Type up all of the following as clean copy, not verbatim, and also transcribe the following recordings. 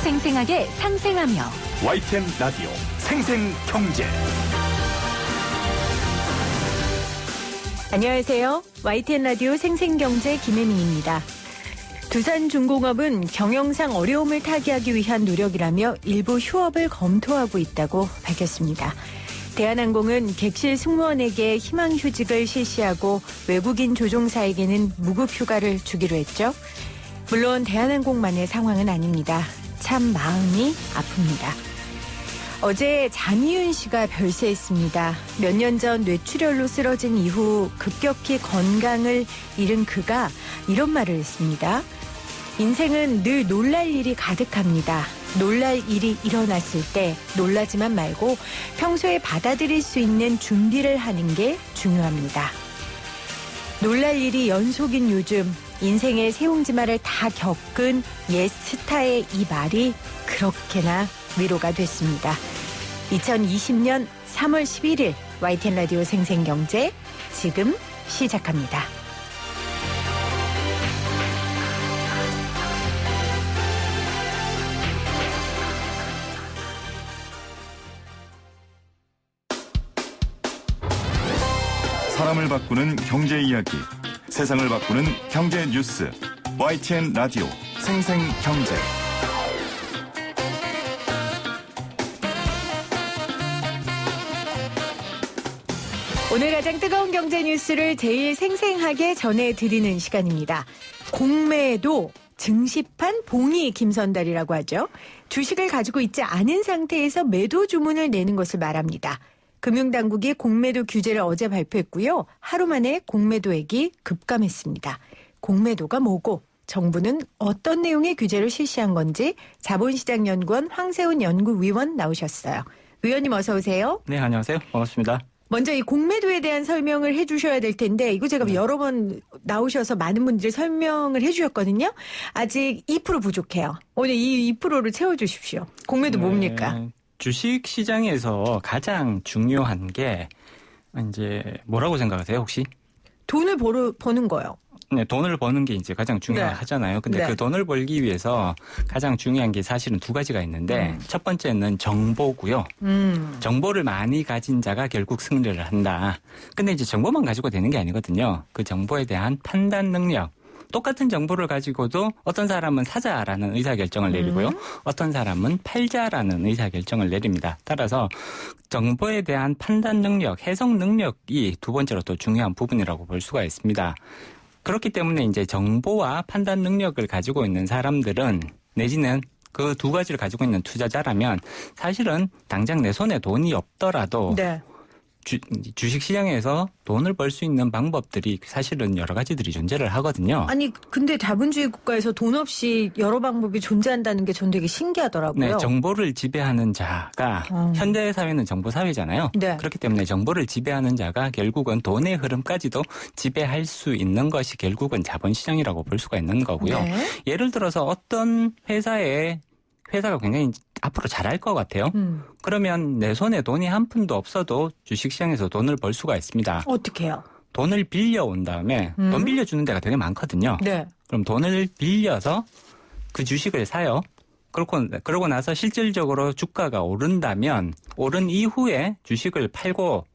생생하게 상생하며 YTN 라디오 생생경제. 안녕하세요. YTN 라디오 생생경제 김혜민입니다. 두산중공업은 경영상 어려움을 타개하기 위한 노력이라며 일부 휴업을 검토하고 있다고 밝혔습니다. 대한항공은 객실 승무원에게 희망휴직을 실시하고 외국인 조종사에게는 무급휴가를 주기로 했죠. 물론 대한항공만의 상황은 아닙니다. 참 마음이 아픕니다. 어제 장희윤 씨가 별세했습니다. 몇 년 전 뇌출혈로 쓰러진 이후 급격히 건강을 잃은 그가 이런 말을 했습니다. 인생은 늘 놀랄 일이 가득합니다. 놀랄 일이 일어났을 때 놀라지만 말고 평소에 받아들일 수 있는 준비를 하는 게 중요합니다. 놀랄 일이 연속인 요즘 인생의 새옹지마를 다 겪은 옛 스타의 이 말이 그렇게나 위로가 됐습니다. 2020년 3월 11일 YTN 라디오 생생경제 지금 시작합니다. 사람을 바꾸는 경제 이야기, 세상을 바꾸는 경제 뉴스. YTN 라디오 생생경제. 오늘 가장 뜨거운 경제 뉴스를 제일 생생하게 전해드리는 시간입니다. 공매도 증시판 봉이 김선달이라고 하죠. 주식을 가지고 있지 않은 상태에서 매도 주문을 내는 것을 말합니다. 금융당국이 공매도 규제를 어제 발표했고요. 하루 만에 공매도액이 급감했습니다. 공매도가 뭐고 정부는 어떤 내용의 규제를 실시한 건지 자본시장연구원 황세훈 연구위원 나오셨어요. 위원님 어서 오세요. 네, 안녕하세요. 반갑습니다. 먼저 이 공매도에 대한 설명을 해 주셔야 될 텐데 이거 제가 여러 번 나오셔서 많은 분들이 설명을 해 주셨거든요. 아직 2% 부족해요. 오늘 이 2%를 채워주십시오. 공매도 뭡니까? 주식 시장에서 가장 중요한 게 이제 뭐라고 생각하세요, 혹시? 돈을 버는 거요. 네, 돈을 버는 게 이제 가장 중요하잖아요. 근데 네. 그 돈을 벌기 위해서 가장 중요한 게 사실은 두 가지가 있는데 첫 번째는 정보고요. 정보를 많이 가진 자가 결국 승리를 한다. 근데 이제 정보만 가지고 되는 게 아니거든요. 그 정보에 대한 판단 능력. 똑같은 정보를 가지고도 어떤 사람은 사자라는 의사결정을 내리고요. 어떤 사람은 팔자라는 의사결정을 내립니다. 따라서 정보에 대한 판단 능력, 해석 능력이 두 번째로 또 중요한 부분이라고 볼 수가 있습니다. 그렇기 때문에 이제 정보와 판단 능력을 가지고 있는 사람들은 내지는 그 두 가지를 가지고 있는 투자자라면 사실은 당장 내 손에 돈이 없더라도 네. 주식시장에서 돈을 벌 수 있는 방법들이 사실은 여러 가지들이 존재를 하거든요. 아니 근데 자본주의 국가에서 돈 없이 여러 방법이 존재한다는 게 전 되게 신기하더라고요. 네, 정보를 지배하는 자가 현대사회는 정보사회잖아요. 네. 그렇기 때문에 정보를 지배하는 자가 결국은 돈의 흐름까지도 지배할 수 있는 것이 결국은 자본시장이라고 볼 수가 있는 거고요. 네. 예를 들어서 어떤 회사가 굉장히 앞으로 잘할 것 같아요. 그러면 내 손에 돈이 한 푼도 없어도 주식시장에서 돈을 벌 수가 있습니다. 어떻게 해요? 돈을 빌려온 다음에 돈 빌려주는 데가 되게 많거든요. 네. 그럼 돈을 빌려서 그 주식을 사요. 그러고 나서 실질적으로 주가가 오른다면 오른 이후에 주식을 팔고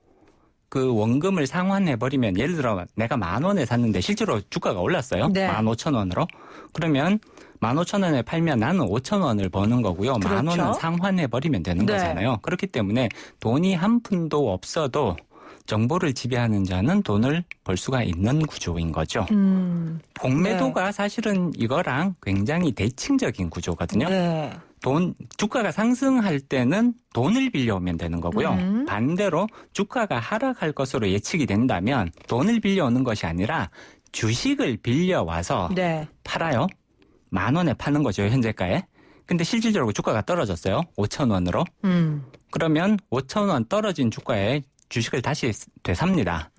그 원금을 상환해버리면 예를 들어 내가 10,000원에 샀는데 실제로 주가가 올랐어요. 네. 15,000원으로. 그러면 15,000원에 팔면 나는 5,000원을 버는 거고요. 그렇죠. 10,000원은 상환해버리면 되는 네. 거잖아요. 그렇기 때문에 돈이 한 푼도 없어도 정보를 지배하는 자는 돈을 벌 수가 있는 구조인 거죠. 공매도가 네. 사실은 이거랑 굉장히 대칭적인 구조거든요. 네. 주가가 상승할 때는 돈을 빌려오면 되는 거고요. 반대로 주가가 하락할 것으로 예측이 된다면 돈을 빌려오는 것이 아니라 주식을 빌려와서 네. 팔아요. 10,000원에 파는 거죠, 현재가에. 근데 실질적으로 주가가 떨어졌어요. 5,000원으로. 그러면 5,000원 떨어진 주가에 주식을 다시 되삽니다.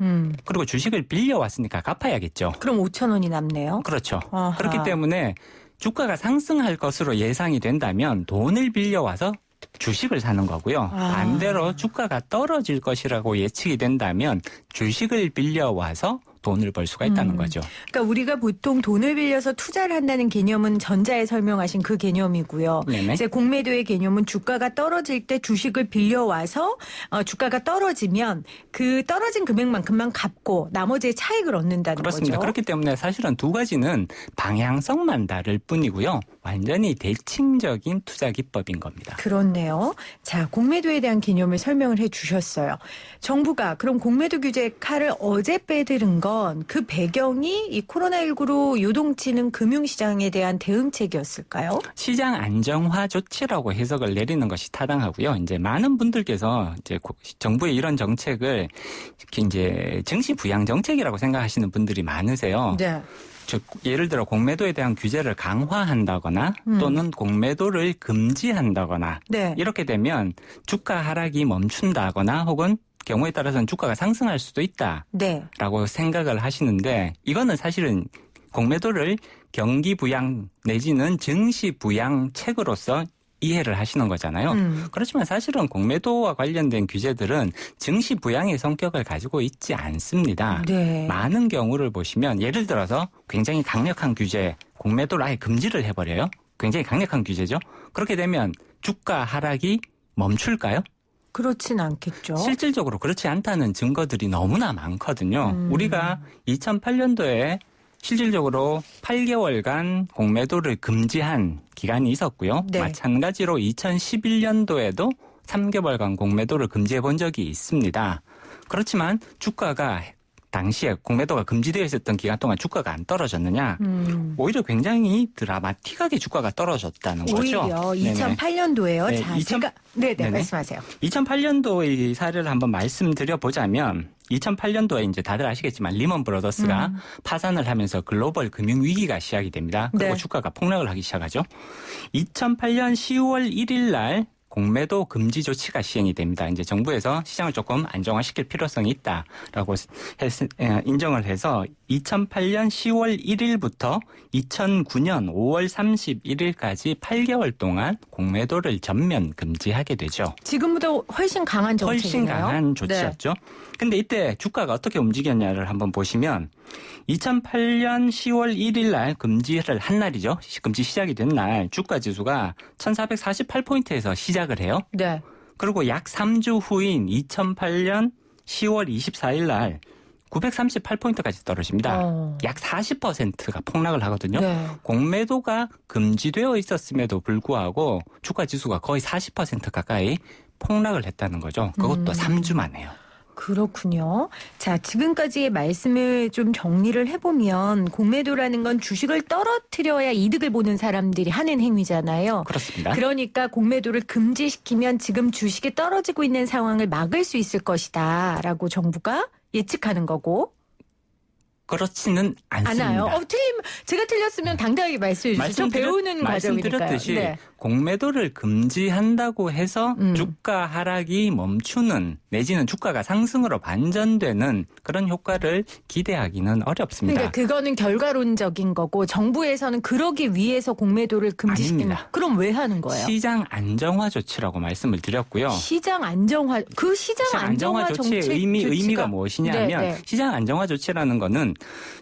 그리고 주식을 빌려왔으니까 갚아야겠죠. 그럼 5,000원이 남네요. 그렇죠. 아하. 그렇기 때문에 주가가 상승할 것으로 예상이 된다면 돈을 빌려와서 주식을 사는 거고요. 반대로 주가가 떨어질 것이라고 예측이 된다면 주식을 빌려와서 돈을 벌 수가 있다는 거죠. 그러니까 우리가 보통 돈을 빌려서 투자를 한다는 개념은 전자에 설명하신 그 개념이고요. 네네. 이제 공매도의 개념은 주가가 떨어질 때 주식을 빌려와서 주가가 떨어지면 그 떨어진 금액만큼만 갚고 나머지의 차익을 얻는다는 그렇습니다. 거죠. 그렇기 때문에 사실은 두 가지는 방향성만 다를 뿐이고요. 완전히 대칭적인 투자 기법인 겁니다. 그렇네요. 자, 공매도에 대한 개념을 설명을 해 주셨어요. 정부가 그럼 공매도 규제 칼을 어제 빼들은 건 그 배경이 이 코로나19로 요동치는 금융시장에 대한 대응책이었을까요? 시장 안정화 조치라고 해석을 내리는 것이 타당하고요. 이제 많은 분들께서 이제 정부의 이런 정책을 이제 증시 부양 정책이라고 생각하시는 분들이 많으세요. 네. 즉 예를 들어 공매도에 대한 규제를 강화한다거나 또는 공매도를 금지한다거나 네. 이렇게 되면 주가 하락이 멈춘다거나 혹은 경우에 따라서는 주가가 상승할 수도 있다라고 네. 생각을 하시는데 이거는 사실은 공매도를 경기 부양 내지는 증시 부양 책으로서 이해를 하시는 거잖아요. 그렇지만 사실은 공매도와 관련된 규제들은 증시 부양의 성격을 가지고 있지 않습니다. 네. 많은 경우를 보시면 예를 들어서 굉장히 강력한 규제, 공매도를 아예 금지를 해버려요. 굉장히 강력한 규제죠. 그렇게 되면 주가 하락이 멈출까요? 그렇진 않겠죠. 실질적으로 그렇지 않다는 증거들이 너무나 많거든요. 우리가 2008년도에 실질적으로 8개월간 공매도를 금지한 기간이 있었고요. 네. 마찬가지로 2011년도에도 3개월간 공매도를 금지해 본 적이 있습니다. 그렇지만 주가가 당시에 공매도가 금지되어 있었던 기간 동안 주가가 안 떨어졌느냐? 오히려 굉장히 드라마틱하게 주가가 떨어졌다는 거죠. 오히려 네네. 2008년도에요. 네, 자, 2000 제가 네네 네네. 말씀하세요. 2008년도의 사례를 한번 말씀드려 보자면 2008년도에 이제 다들 아시겠지만 리먼 브러더스가 파산을 하면서 글로벌 금융 위기가 시작이 됩니다. 그리고 네. 주가가 주가가 폭락을 하기 시작하죠. 2008년 10월 1일 날 공매도 금지 조치가 시행이 됩니다. 이제 정부에서 시장을 조금 안정화시킬 필요성이 있다라고 인정을 해서 2008년 10월 1일부터 2009년 5월 31일까지 8개월 동안 공매도를 전면 금지하게 되죠. 지금보다 훨씬 강한 정책이네요. 훨씬 강한 조치였죠. 근데 이때 주가가 어떻게 움직였냐를 한번 보시면 2008년 10월 1일 날 금지를 한 날이죠. 금지 시작이 된 날 주가 지수가 1448포인트에서 시작을 해요. 네. 그리고 약 3주 후인 2008년 10월 24일 날 938포인트까지 떨어집니다. 약 40%가 폭락을 하거든요. 네. 공매도가 금지되어 있었음에도 불구하고 주가 지수가 거의 40% 가까이 폭락을 했다는 거죠. 그것도 3주 만에요. 그렇군요. 자, 지금까지의 말씀을 좀 정리를 해보면 공매도라는 건 주식을 떨어뜨려야 이득을 보는 사람들이 하는 행위잖아요. 그렇습니다. 그러니까 공매도를 금지시키면 지금 주식이 떨어지고 있는 상황을 막을 수 있을 것이다 라고 정부가 예측하는 거고. 그렇지는 않습니다. 않아요. 제가 틀렸으면 당당하게 말씀해 주시죠. 배우는 과정이니까요. 말씀드렸듯이 네. 공매도를 금지한다고 해서 주가 하락이 멈추는 내지는 주가가 상승으로 반전되는 그런 효과를 기대하기는 어렵습니다. 그러니까 그거는 결과론적인 거고 정부에서는 그러기 위해서 공매도를 금지시키는 아닙니다. 그럼 왜 하는 거예요? 시장 안정화 조치라고 말씀을 드렸고요. 시장 안정화 시장 안정화 조치의 정책 의미가 무엇이냐 하면 네. 시장 안정화 조치라는 거는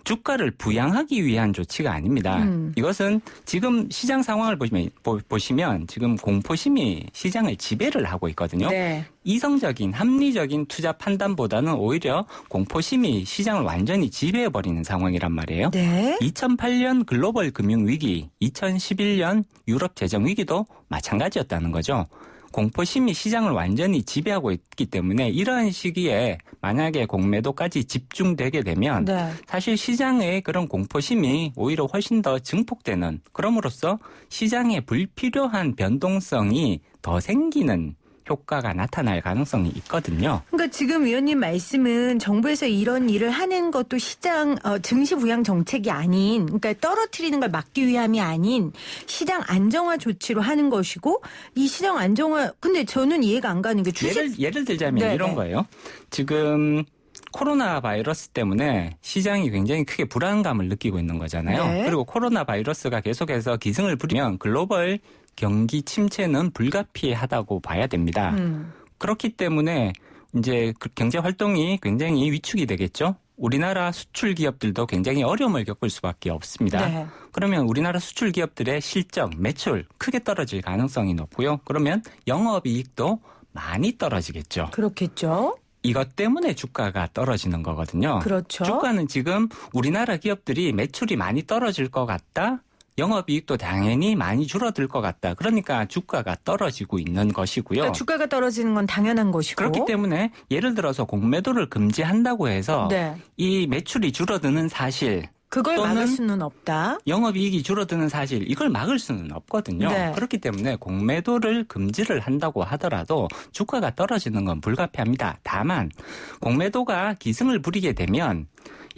주가를 부양하기 위한 조치가 아닙니다. 이것은 지금 시장 상황을 보시면 지금 공포심이 시장을 지배를 하고 있거든요. 네. 이성적인 합리적인 투자 판단보다는 오히려 공포심이 시장을 완전히 지배해버리는 상황이란 말이에요. 네. 2008년 글로벌 금융위기, 2011년 유럽 재정위기도 마찬가지였다는 거죠. 공포심이 시장을 완전히 지배하고 있기 때문에 이러한 시기에 만약에 공매도까지 집중되게 되면 네. 사실 시장의 그런 공포심이 오히려 훨씬 더 증폭되는, 그럼으로써 시장의 불필요한 변동성이 더 생기는 효과가 나타날 가능성이 있거든요. 그러니까 지금 위원님 말씀은 정부에서 이런 일을 하는 것도 시장 증시 부양 정책이 아닌, 그러니까 떨어뜨리는 걸 막기 위함이 아닌 시장 안정화 조치로 하는 것이고, 이 시장 안정화 근데 저는 이해가 안 가는 게 예를 들자면 네, 이런 네. 거예요. 지금 코로나 바이러스 때문에 시장이 굉장히 크게 불안감을 느끼고 있는 거잖아요. 네. 그리고 코로나 바이러스가 계속해서 기승을 부리면 글로벌 경기 침체는 불가피하다고 봐야 됩니다. 그렇기 때문에 이제 경제 활동이 굉장히 위축이 되겠죠. 우리나라 수출 기업들도 굉장히 어려움을 겪을 수밖에 없습니다. 네. 그러면 우리나라 수출 기업들의 실적, 매출 크게 떨어질 가능성이 높고요. 그러면 영업이익도 많이 떨어지겠죠. 그렇겠죠. 이것 때문에 주가가 떨어지는 거거든요. 그렇죠. 주가는 지금 우리나라 기업들이 매출이 많이 떨어질 것 같다. 영업이익도 당연히 많이 줄어들 것 같다. 그러니까 주가가 떨어지고 있는 것이고요. 그러니까 주가가 떨어지는 건 당연한 것이고. 그렇기 때문에 예를 들어서 공매도를 금지한다고 해서 네. 이 매출이 줄어드는 사실 그걸 또는 막을 수는 없다. 영업이익이 줄어드는 사실 이걸 막을 수는 없거든요. 네. 그렇기 때문에 공매도를 금지를 한다고 하더라도 주가가 떨어지는 건 불가피합니다. 다만 공매도가 기승을 부리게 되면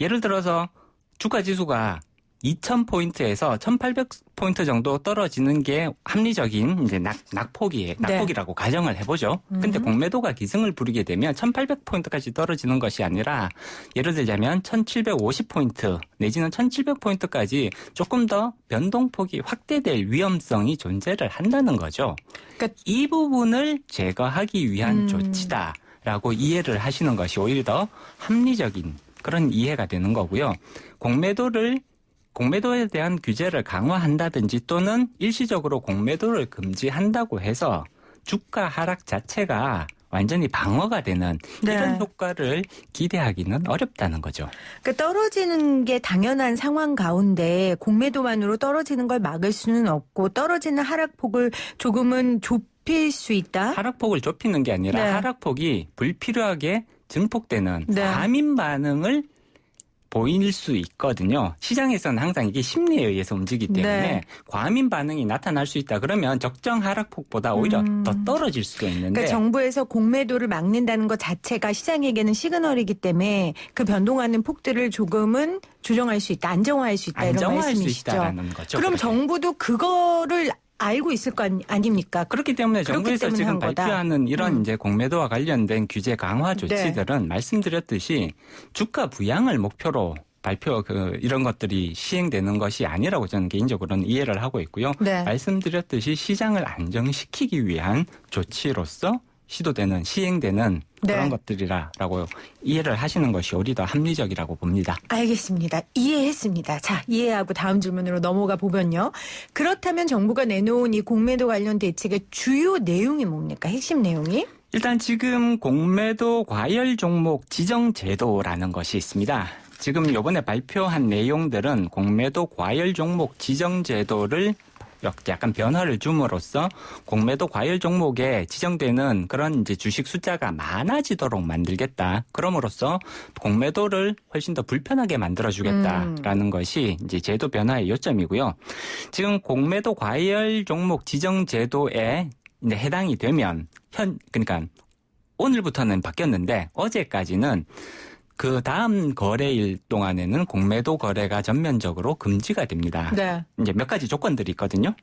예를 들어서 주가 지수가 2,000포인트에서 1,800포인트 정도 떨어지는 게 합리적인 이제 낙폭이라고 가정을 해보죠. 근데 공매도가 기승을 부리게 되면 1,800포인트까지 떨어지는 것이 아니라 예를 들자면 1,750포인트 내지는 1,700포인트까지 조금 더 변동폭이 확대될 위험성이 존재를 한다는 거죠. 그러니까 이 부분을 제거하기 위한 조치다라고 이해를 하시는 것이 오히려 더 합리적인 그런 이해가 되는 거고요. 공매도에 대한 규제를 강화한다든지 또는 일시적으로 공매도를 금지한다고 해서 주가 하락 자체가 완전히 방어가 되는 네. 이런 효과를 기대하기는 어렵다는 거죠. 그러니까 떨어지는 게 당연한 상황 가운데 공매도만으로 떨어지는 걸 막을 수는 없고 떨어지는 하락폭을 조금은 좁힐 수 있다. 하락폭을 좁히는 게 아니라 네. 하락폭이 불필요하게 증폭되는 네. 과민 반응을 보일 수 있거든요. 시장에서는 항상 이게 심리에 의해서 움직이기 때문에 네. 과민 반응이 나타날 수 있다. 그러면 적정 하락폭보다 오히려 더 떨어질 수가 있는데 그러니까 정부에서 공매도를 막는다는 것 자체가 시장에게는 시그널이기 때문에 그 변동하는 폭들을 조금은 조정할 수 있다. 안정화할 수 있다. 이런 안정화할 수 말씀이시죠. 있다라는 거죠. 그럼 그렇게. 정부도 그거를 알고 있을 거 아닙니까? 그렇기 때문에 그렇기 정부에서 때문에 지금 한 거다. 발표하는 이런 이제 공매도와 관련된 규제 강화 조치들은 말씀드렸듯이 주가 부양을 목표로 이런 것들이 시행되는 것이 아니라고 저는 개인적으로는 이해를 하고 있고요. 네. 말씀드렸듯이 시장을 안정시키기 위한 조치로서 시행되는 네. 그런 것들이라고 이해를 하시는 것이 오히려 더 합리적이라고 봅니다. 알겠습니다. 이해했습니다. 자, 이해하고 다음 질문으로 넘어가 보면요. 그렇다면 정부가 내놓은 이 공매도 관련 대책의 주요 내용이 뭡니까? 핵심 내용이? 일단 지금 공매도 과열 종목 지정 제도라는 것이 있습니다. 지금 이번에 발표한 내용들은 공매도 과열 종목 지정 제도를 약간 변화를 줌으로써 공매도 과열 종목에 지정되는 그런 이제 주식 숫자가 많아지도록 만들겠다. 그럼으로써 공매도를 훨씬 더 불편하게 만들어주겠다라는 것이 이제 제도 변화의 요점이고요. 지금 공매도 과열 종목 지정 제도에 이제 해당이 되면 그러니까 오늘부터는 바뀌었는데 어제까지는 그 다음 거래일 동안에는 공매도 거래가 전면적으로 금지가 됩니다. 네. 이제 몇 가지 조건들이 있거든요.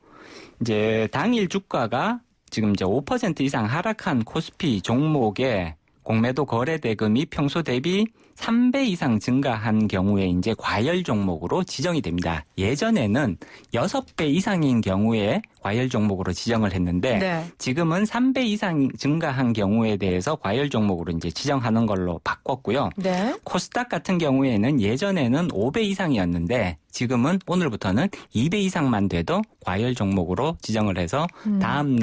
이제 당일 주가가 지금 이제 5% 이상 하락한 코스피 종목에 공매도 거래 대금이 평소 대비 3배 이상 증가한 경우에 이제 과열 종목으로 지정이 됩니다. 예전에는 6배 이상인 경우에 과열 종목으로 지정을 했는데 네. 지금은 3배 이상 증가한 경우에 대해서 과열 종목으로 이제 지정하는 걸로 바꿨고요. 네. 코스닥 같은 경우에는 예전에는 5배 이상이었는데 지금은 오늘부터는 2배 이상만 돼도 과열 종목으로 지정을 해서 다음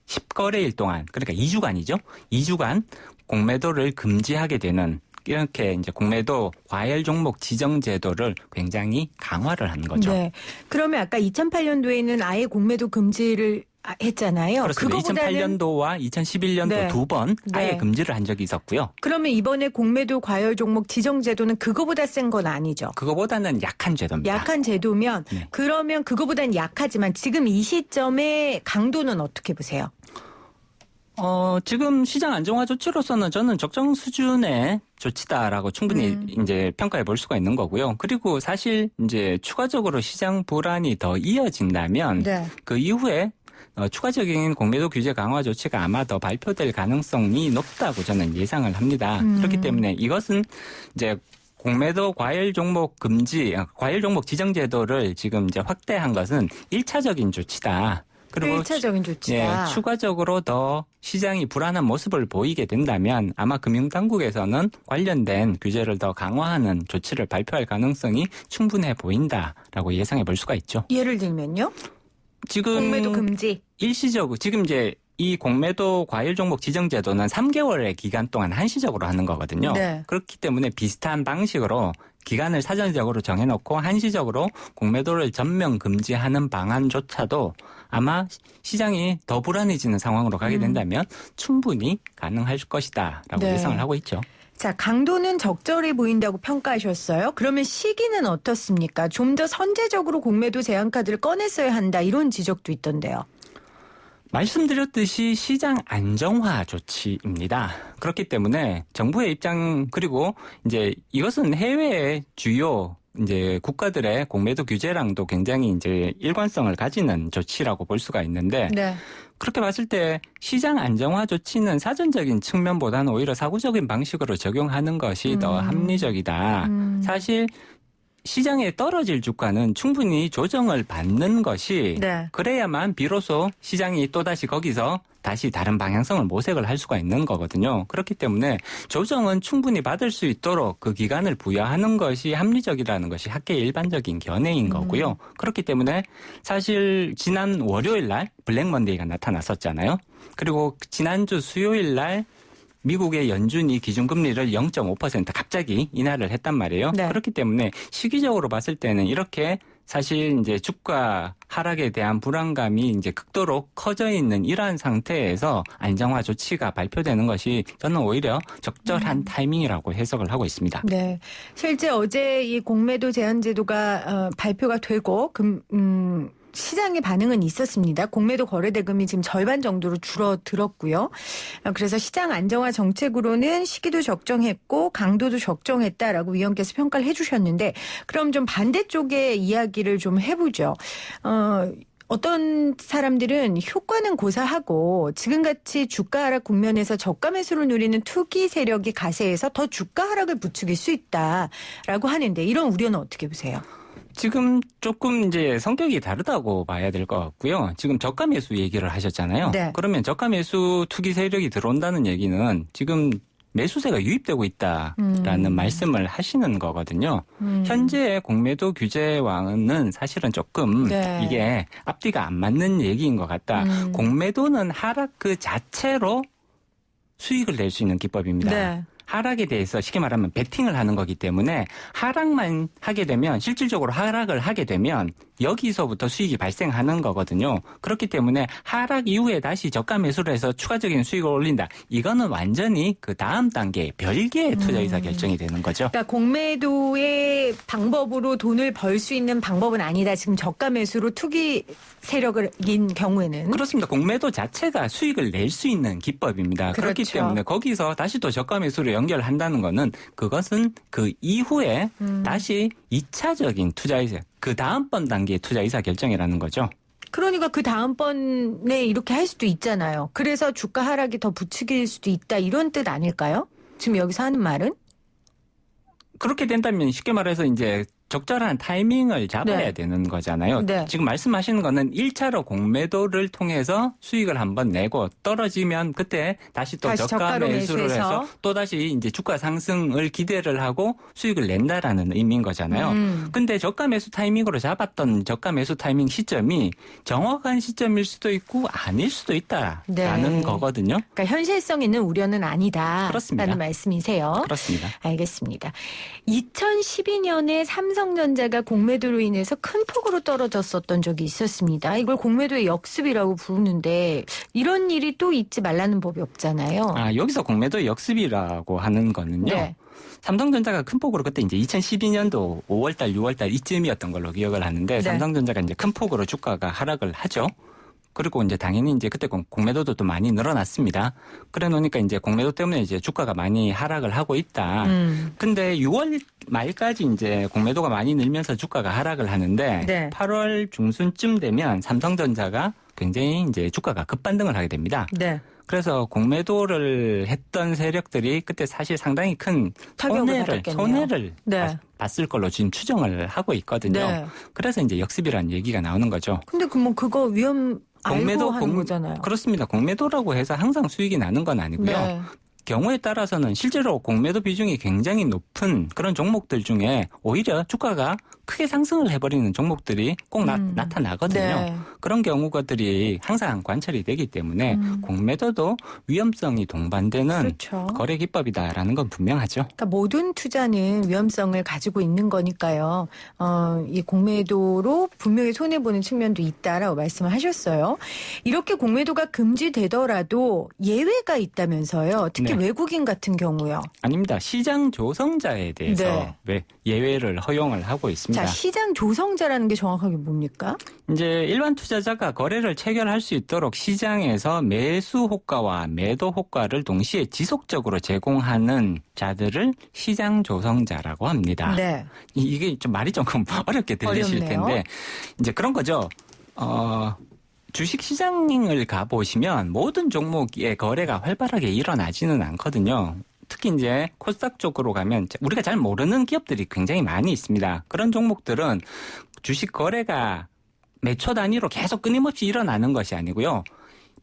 10거래일 동안 그러니까 2주간이죠. 2주간 공매도를 금지하게 되는 이렇게 이제 공매도 과열 종목 지정 제도를 굉장히 강화를 하는 거죠. 네. 그러면 아까 2008년도에는 아예 공매도 금지를 했잖아요. 그렇습니다. 그거보다는 2008년도와 2011년도 네. 두 번 아예 네. 금지를 한 적이 있었고요. 그러면 이번에 공매도 과열 종목 지정 제도는 그거보다 센 건 아니죠. 그거보다는 약한 제도입니다. 약한 제도면 네. 그러면 그거보다는 약하지만 지금 이 시점의 강도는 어떻게 보세요? 지금 시장 안정화 조치로서는 저는 적정 수준의 조치다라고 충분히 이제 평가해 볼 수가 있는 거고요. 그리고 사실 이제 추가적으로 시장 불안이 더 이어진다면 네. 그 이후에 추가적인 공매도 규제 강화 조치가 아마 더 발표될 가능성이 높다고 저는 예상을 합니다. 그렇기 때문에 이것은 이제 공매도 과열 종목 금지, 과열 종목 지정 제도를 지금 이제 확대한 것은 1차적인 조치다. 그리고 1차적인 조치다. 추가적으로 더 시장이 불안한 모습을 보이게 된다면 아마 금융당국에서는 관련된 규제를 더 강화하는 조치를 발표할 가능성이 충분해 보인다라고 예상해 볼 수가 있죠. 예를 들면요? 지금 공매도 금지. 일시적으로 지금 이제 이 공매도 과열 종목 지정 제도는 3개월의 기간 동안 한시적으로 하는 거거든요. 네. 그렇기 때문에 비슷한 방식으로 기간을 사전적으로 정해놓고 한시적으로 공매도를 전면 금지하는 방안조차도 아마 시장이 더 불안해지는 상황으로 가게 된다면 충분히 가능할 것이다라고 네. 예상을 하고 있죠. 자, 강도는 적절해 보인다고 평가하셨어요. 그러면 시기는 어떻습니까? 좀 더 선제적으로 공매도 제한 카드를 꺼냈어야 한다. 이런 지적도 있던데요. 말씀드렸듯이 시장 안정화 조치입니다. 그렇기 때문에 정부의 입장 그리고 이제 이것은 해외의 주요 이제 국가들의 공매도 규제랑도 굉장히 이제 일관성을 가지는 조치라고 볼 수가 있는데 네. 그렇게 봤을 때 시장 안정화 조치는 사전적인 측면보다는 오히려 사고적인 방식으로 적용하는 것이 더 합리적이다. 사실 시장에 떨어질 주가는 충분히 조정을 받는 것이 네. 그래야만 비로소 시장이 또다시 거기서 다시 다른 방향성을 모색을 할 수가 있는 거거든요. 그렇기 때문에 조정은 충분히 받을 수 있도록 그 기간을 부여하는 것이 합리적이라는 것이 학계의 일반적인 견해인 거고요. 그렇기 때문에 사실 지난 월요일 날 블랙 먼데이가 나타났었잖아요. 그리고 지난주 수요일 날 미국의 연준이 기준금리를 0.5% 갑자기 인하를 했단 말이에요. 네. 그렇기 때문에 시기적으로 봤을 때는 이렇게 사실 이제 주가 하락에 대한 불안감이 이제 극도로 커져 있는 이러한 상태에서 안정화 조치가 발표되는 것이 저는 오히려 적절한 타이밍이라고 해석을 하고 있습니다. 네. 실제 어제 이 공매도 제한 제도가 발표가 되고 시장의 반응은 있었습니다. 공매도 거래 대금이 지금 절반 정도로 줄어들었고요. 그래서 시장 안정화 정책으로는 시기도 적정했고 강도도 적정했다라고 위원께서 평가를 해주셨는데 그럼 좀 반대쪽의 이야기를 좀 해보죠. 어떤 사람들은 효과는 고사하고 지금같이 주가 하락 국면에서 저가 매수를 누리는 투기 세력이 가세해서 더 주가 하락을 부추길 수 있다라고 하는데 이런 우려는 어떻게 보세요? 지금 조금 이제 성격이 다르다고 봐야 될 것 같고요. 지금 저가 매수 얘기를 하셨잖아요. 네. 그러면 저가 매수 투기 세력이 들어온다는 얘기는 지금 매수세가 유입되고 있다라는 말씀을 하시는 거거든요. 현재의 공매도 규제와는 사실은 조금 네. 이게 앞뒤가 안 맞는 얘기인 것 같다. 공매도는 하락 그 자체로 수익을 낼 수 있는 기법입니다. 네. 하락에 대해서 쉽게 말하면 베팅을 하는 거기 때문에 하락만 하게 되면 실질적으로 하락을 하게 되면 여기서부터 수익이 발생하는 거거든요. 그렇기 때문에 하락 이후에 다시 저가 매수를 해서 추가적인 수익을 올린다. 이거는 완전히 그 다음 단계 별개의 투자 의사 결정이 되는 거죠. 그러니까 공매도의 방법으로 돈을 벌 수 있는 방법은 아니다. 지금 저가 매수로 투기 세력인 경우에는. 그렇습니다. 공매도 자체가 수익을 낼 수 있는 기법입니다. 그렇기 그렇죠. 때문에 거기서 다시 또 저가 매수를 연결한다는 거는 그것은 그 이후에 다시 2차적인 투자 의사, 그 다음번 단계의 투자 의사 결정이라는 거죠. 그러니까 그 다음번에 이렇게 할 수도 있잖아요. 그래서 주가 하락이 더 부추길 수도 있다. 이런 뜻 아닐까요? 지금 여기서 하는 말은? 그렇게 된다면 쉽게 말해서 이제 적절한 타이밍을 잡아야 네. 되는 거잖아요. 네. 지금 말씀하시는 거는 1차로 공매도를 통해서 수익을 한번 내고 떨어지면 그때 다시 또 다시 저가 저가로 매수를 매수해서. 해서 또 다시 이제 주가 상승을 기대를 하고 수익을 낸다라는 의미인 거잖아요. 근데 저가 매수 타이밍으로 잡았던 저가 매수 타이밍 시점이 정확한 시점일 수도 있고 아닐 수도 있다라는 네. 거거든요. 그러니까 현실성 있는 우려는 아니다. 그렇습니다. 라는 말씀이세요. 그렇습니다. 알겠습니다. 2012년에 삼성전자가 공매도로 인해서 큰 폭으로 떨어졌었던 적이 있었습니다. 이걸 공매도의 역습이라고 부르는데 이런 일이 또 있지 말라는 법이 없잖아요. 여기서 공매도 역습이라고 하는 거는요. 네. 삼성전자가 큰 폭으로 그때 이제 2012년도 5월달, 6월달 이쯤이었던 걸로 기억을 하는데 네. 삼성전자가 이제 큰 폭으로 주가가 하락을 하죠. 그리고 이제 당연히 이제 그때 공매도도 또 많이 늘어났습니다. 그래 놓으니까 이제 공매도 때문에 이제 주가가 많이 하락을 하고 있다. 근데 6월 말까지 이제 공매도가 많이 늘면서 주가가 하락을 하는데 네. 8월 중순쯤 되면 삼성전자가 굉장히 이제 주가가 급반등을 하게 됩니다. 네. 그래서 공매도를 했던 세력들이 그때 사실 상당히 큰 타격을 받았겠네요. 손해를 네. 봤을 걸로 지금 추정을 하고 있거든요. 네. 그래서 이제 역습이라는 얘기가 나오는 거죠. 근데 그거 알고 하는 거잖아요. 그렇습니다. 공매도라고 해서 항상 수익이 나는 건 아니고요. 네. 경우에 따라서는 실제로 공매도 비중이 굉장히 높은 그런 종목들 중에 오히려 주가가 크게 상승을 해버리는 종목들이 꼭 나타나거든요. 네. 그런 경우들이 항상 관찰이 되기 때문에 공매도도 위험성이 동반되는 그렇죠. 거래 기법이다라는 건 분명하죠. 그러니까 모든 투자는 위험성을 가지고 있는 거니까요. 이 공매도로 분명히 손해보는 측면도 있다라고 말씀을 하셨어요. 이렇게 공매도가 금지되더라도 예외가 있다면서요. 특히 네. 외국인 같은 경우요. 아닙니다. 시장 조성자에 대해서 네. 왜 예외를 허용을 하고 있습니다. 자, 시장 조성자라는 게 정확하게 뭡니까? 이제 일반 투자자가 거래를 체결할 수 있도록 시장에서 매수 효과와 매도 효과를 동시에 지속적으로 제공하는 자들을 시장 조성자라고 합니다. 네. 이게 좀 말이 조금 어렵게 들리실 어렵네요. 텐데 이제 그런 거죠. 주식 시장을 가보시면 모든 종목의 거래가 활발하게 일어나지는 않거든요. 특히 이제 코스닥 쪽으로 가면 우리가 잘 모르는 기업들이 굉장히 많이 있습니다. 그런 종목들은 주식 거래가 몇 초 단위로 계속 끊임없이 일어나는 것이 아니고요.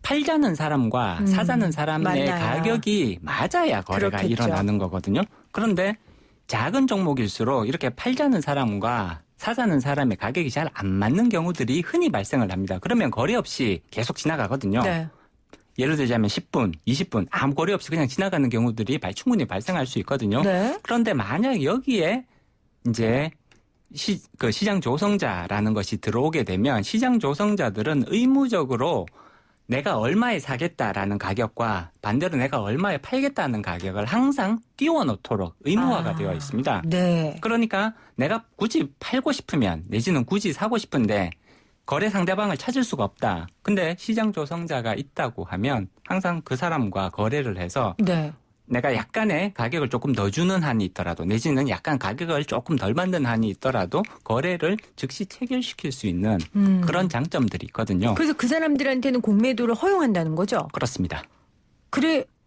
팔자는 사람과 사자는 사람의 맞나요? 가격이 맞아야 거래가 그렇겠죠. 일어나는 거거든요. 그런데 작은 종목일수록 이렇게 팔자는 사람과 사자는 사람의 가격이 잘 안 맞는 경우들이 흔히 발생을 합니다. 그러면 거래 없이 계속 지나가거든요. 네. 예를 들자면 10분, 20분 아무 거래 없이 그냥 지나가는 경우들이 충분히 발생할 수 있거든요. 네. 그런데 만약 여기에 이제 시장 조성자라는 것이 들어오게 되면 시장 조성자들은 의무적으로 내가 얼마에 사겠다라는 가격과 반대로 내가 얼마에 팔겠다는 가격을 항상 띄워놓도록 의무화가 되어 있습니다. 네. 그러니까 내가 굳이 팔고 싶으면 내지는 굳이 사고 싶은데 거래 상대방을 찾을 수가 없다. 근데 시장 조성자가 있다고 하면 항상 그 사람과 거래를 해서 네. 내가 약간의 가격을 조금 더 주는 한이 있더라도 내지는 약간 가격을 조금 덜 만든 한이 있더라도 거래를 즉시 체결시킬 수 있는 그런 장점들이 있거든요. 그래서 그 사람들한테는 공매도를 허용한다는 거죠? 그렇습니다.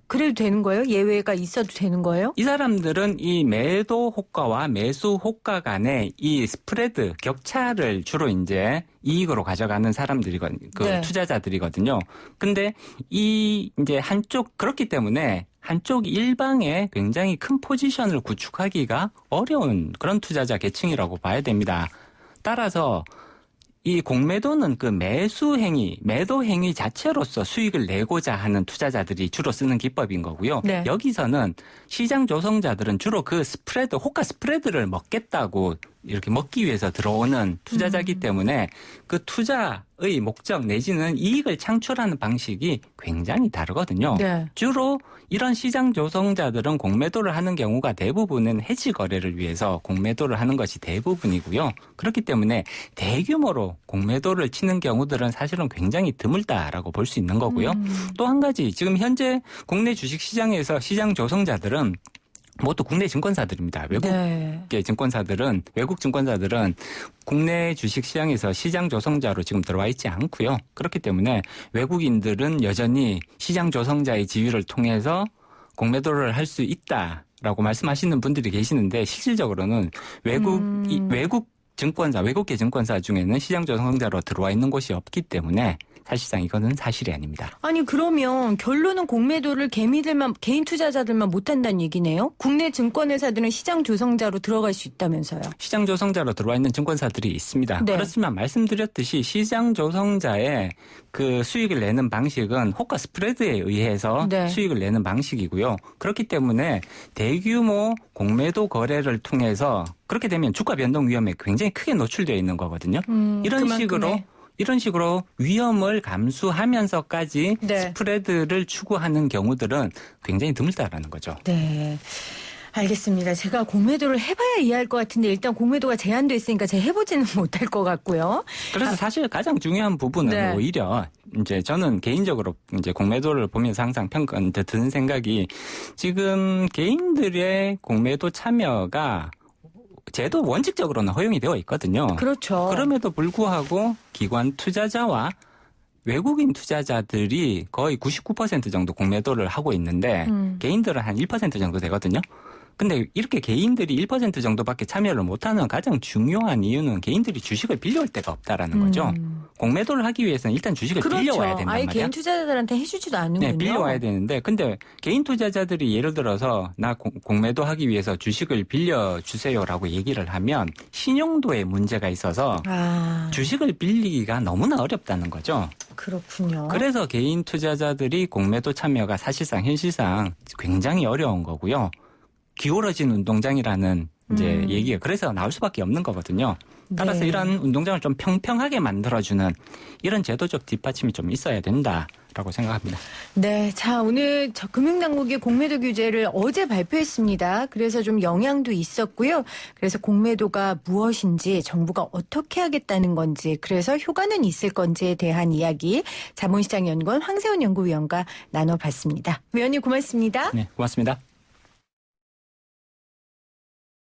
그래도 되는 거예요? 예외가 있어도 되는 거예요? 이 사람들은 이 매도 효과와 매수 효과 간의 이 스프레드 격차를 주로 이제 이익으로 가져가는 사람들이거든요. 네. 투자자들이거든요. 근데 이 이제 한쪽 그렇기 때문에 한쪽 일방에 굉장히 큰 포지션을 구축하기가 어려운 그런 투자자 계층이라고 봐야 됩니다. 따라서 이 공매도는 그 매수 행위, 매도 행위 자체로서 수익을 내고자 하는 투자자들이 주로 쓰는 기법인 거고요. 네. 여기서는 시장 조성자들은 주로 그 스프레드, 호가 스프레드를 먹겠다고 이렇게 먹기 위해서 들어오는 투자자이기 때문에 그 투자의 목적 내지는 이익을 창출하는 방식이 굉장히 다르거든요. 네. 주로 이런 시장 조성자들은 공매도를 하는 경우가 대부분은 해지 거래를 위해서 공매도를 하는 것이 대부분이고요. 그렇기 때문에 대규모로 공매도를 치는 경우들은 사실은 굉장히 드물다라고 볼 수 있는 거고요. 또 한 가지 지금 현재 국내 주식 시장에서 시장 조성자들은 모두 국내 증권사들입니다. 외국의 증권사들은 외국 증권사들은 국내 주식 시장에서 시장 조성자로 지금 들어와 있지 않고요. 그렇기 때문에 외국인들은 여전히 시장 조성자의 지위를 통해서 공매도를 할 수 있다라고 말씀하시는 분들이 계시는데 실질적으로는 외국 증권사, 외국계 증권사 중에는 시장 조성자로 들어와 있는 곳이 없기 때문에 사실상 이거는 사실이 아닙니다. 아니 그러면 결론은 공매도를 개인 투자자들만 못한다는 얘기네요. 국내 증권회사들은 시장 조성자로 들어갈 수 있다면서요. 시장 조성자로 들어와 있는 증권사들이 있습니다. 네. 그렇지만 말씀드렸듯이 시장 조성자의 그 수익을 내는 방식은 호가 스프레드에 의해서 네. 수익을 수익을 내는 방식이고요. 그렇기 때문에 대규모 공매도 거래를 통해서 그렇게 되면 주가 변동 위험에 굉장히 크게 노출되어 있는 거거든요. 이런 식으로 위험을 감수하면서까지 네. 스프레드를 추구하는 경우들은 굉장히 드물다라는 거죠. 네. 알겠습니다. 제가 공매도를 해봐야 이해할 것 같은데 일단 공매도가 제한돼 있으니까 제가 해보지는 못할 것 같고요. 그래서 사실 가장 중요한 부분은 네. 오히려 이제 저는 개인적으로 이제 공매도를 보면서 항상 드는 생각이 지금 개인들의 공매도 참여가 제도 원칙적으로는 허용이 되어 있거든요. 그렇죠. 그럼에도 불구하고 기관 투자자와 외국인 투자자들이 거의 99% 정도 공매도를 하고 있는데 개인들은 한 1% 정도 되거든요. 근데 이렇게 개인들이 1% 정도밖에 참여를 못하는 가장 중요한 이유는 개인들이 주식을 빌려올 데가 없다라는 거죠. 공매도를 하기 위해서는 일단 주식을 그렇죠. 빌려와야 된단 아예 말이야. 개인 투자자들한테 해주지도 않는군요. 네, 빌려와야 되는데 근데 개인 투자자들이 예를 들어서 나 공매도 하기 위해서 주식을 빌려주세요라고 얘기를 하면 신용도에 문제가 있어서 주식을 빌리기가 너무나 어렵다는 거죠. 그렇군요. 그래서 개인 투자자들이 공매도 참여가 사실상 현실상 굉장히 어려운 거고요. 기울어진 운동장이라는 이제 얘기가 그래서 나올 수밖에 없는 거거든요. 따라서 네. 이런 운동장을 좀 평평하게 만들어주는 이런 제도적 뒷받침이 좀 있어야 된다라고 생각합니다. 네, 자 오늘 금융당국이 공매도 규제를 어제 발표했습니다. 그래서 좀 영향도 있었고요. 그래서 공매도가 무엇인지 정부가 어떻게 하겠다는 건지 그래서 효과는 있을 건지에 대한 이야기 자본시장연구원 황세훈 연구위원과 나눠봤습니다. 위원님 고맙습니다. 네, 고맙습니다.